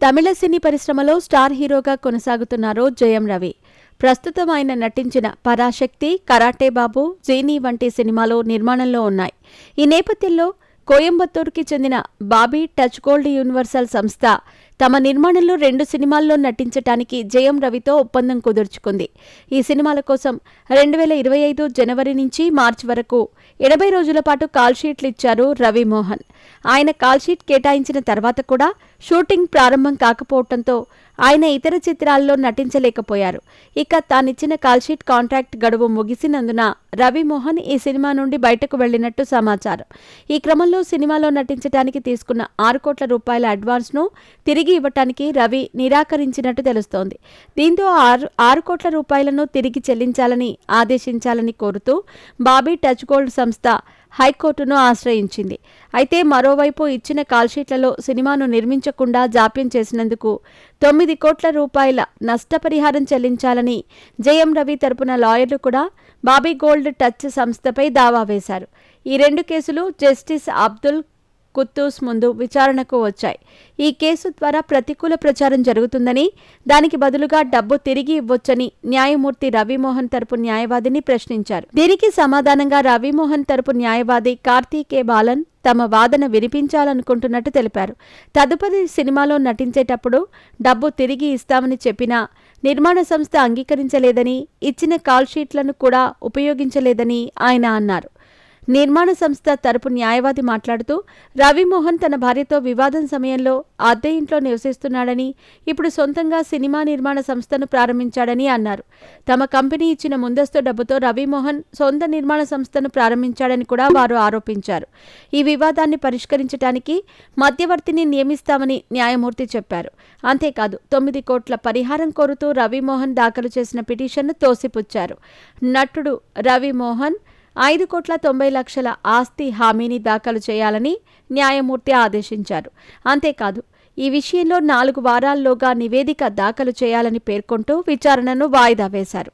తమిళ సినీ పరిశ్రమలో స్టార్ హీరోగా కొనసాగుతున్నారు జయం రవి. ప్రస్తుతం ఆయన నటించిన పరాశక్తి, కరాటే బాబు, జీనీ వంటి సినిమాలు నిర్మాణంలో ఉన్నాయి. ఈ నేపథ్యంలో కోయంబత్తూరుకి చెందిన బాబీ టచ్ గోల్డ్ యూనివర్సల్ సంస్థ తమ నిర్మాణంలో 2 సినిమాల్లో నటించటానికి జయం రవితో ఒప్పందం కుదుర్చుకుంది. ఈ సినిమాల కోసం 2025 జనవరి నుంచి మార్చి వరకు 80 రోజుల పాటు కాల్షీట్లు ఇచ్చారు రవిమోహన్. ఆయన కాల్షీట్ కేటాయించిన తర్వాత కూడా షూటింగ్ ప్రారంభం కాకపోవడంతో ఆయన ఇతర చిత్రాల్లో నటించలేకపోయారు. ఇక తానిచ్చిన కాల్షీట్ కాంట్రాక్ట్ గడువు ముగిసినందున రవిమోహన్ ఈ సినిమా నుండి బయటకు వెళ్లినట్టు సమాచారం. ఈ క్రమంలో సినిమాలో నటించడానికి తీసుకున్న 6 కోట్ల రూపాయల అడ్వాన్స్ను తిరిగి ఇవ్వటానికి రవి నిరాకరించినట్టు తెలుస్తోంది. దీంతో 6 కోట్ల రూపాయలను తిరిగి చెల్లించాలని ఆదేశించాలని కోరుతూ బాబీ టచ్ గోల్డ్ సంస్థ హైకోర్టును ఆశ్రయించింది. అయితే మరోవైపు ఇచ్చిన కాల్షీట్లలో సినిమాను నిర్మించకుండా జాప్యం చేసినందుకు 9 కోట్ల రూపాయల నష్టపరిహారం చెల్లించాలని జయం రవి తరపున లాయర్లు కూడా బాబీ గోల్డ్ టచ్ సంస్థపై దావా వేశారు. ఈ 2 కేసులు జస్టిస్ అబ్దుల్ కుద్దూస్ ముందు విచారణకు వచ్చాయి. ఈ కేసు ద్వారా ప్రతికూల ప్రచారం జరుగుతుందని, దానికి బదులుగా డబ్బు తిరిగి ఇవ్వొచ్చని న్యాయమూర్తి రవిమోహన్ తరపు న్యాయవాదిని ప్రశ్నించారు. దీనికి సమాధానంగా రవిమోహన్ తరపు న్యాయవాది కార్తీకే బాలన్ తమ వాదన వినిపించాలనుకుంటున్నట్టు తెలిపారు. తదుపరి సినిమాలో నటించేటప్పుడు డబ్బు తిరిగి ఇస్తామని చెప్పినా నిర్మాణ సంస్థ అంగీకరించలేదని, ఇచ్చిన కాల్షీట్లను కూడా ఉపయోగించలేదని ఆయన అన్నారు. నిర్మాణ సంస్థ తరపు న్యాయవాది మాట్లాడుతూ రవిమోహన్ తన భార్యతో వివాదం సమయంలో అద్దె ఇంట్లో నివసిస్తున్నాడని, ఇప్పుడు సొంతంగా సినిమా నిర్మాణ సంస్థను ప్రారంభించాడని అన్నారు. తమ కంపెనీ ఇచ్చిన ముందస్తు డబ్బుతో రవిమోహన్ సొంత నిర్మాణ సంస్థను ప్రారంభించాడని కూడా వారు ఆరోపించారు. ఈ వివాదాన్ని పరిష్కరించడానికి మధ్యవర్తిని నియమిస్తామని న్యాయమూర్తి చెప్పారు. అంతేకాదు 9 కోట్ల పరిహారం కోరుతూ రవిమోహన్ దాఖలు చేసిన పిటిషన్ను తోసిపుచ్చారు. నటుడు రవిమోహన్ 5,90,00,000 ఆస్తి హామీని దాఖలు చేయాలని న్యాయమూర్తి ఆదేశించారు. అంతేకాదు ఈ విషయంలో 4 వారాల్లోగా నివేదిక దాఖలు చేయాలని పేర్కొంటూ విచారణను వాయిదా వేశారు.